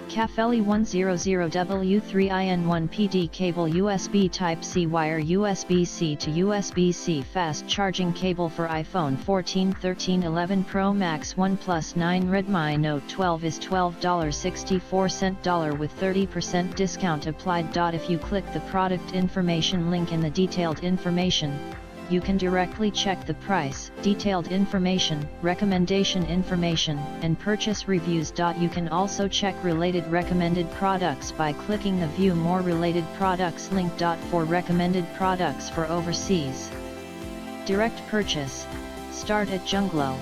CAFELE 100w 3in1 PD cable USB Type-C wire USB-C to USB-C fast charging cable for iPhone 14, 13, 11 Pro Max, OnePlus 9, Redmi Note 12 is $12.64 with 30% discount applied. If you click the product information link in the detailed information, you can directly check the price, detailed information, recommendation information, and purchase reviews. You can also check related recommended products by clicking the View More Related Products link. For recommended products for overseas direct purchase, start at Junglo.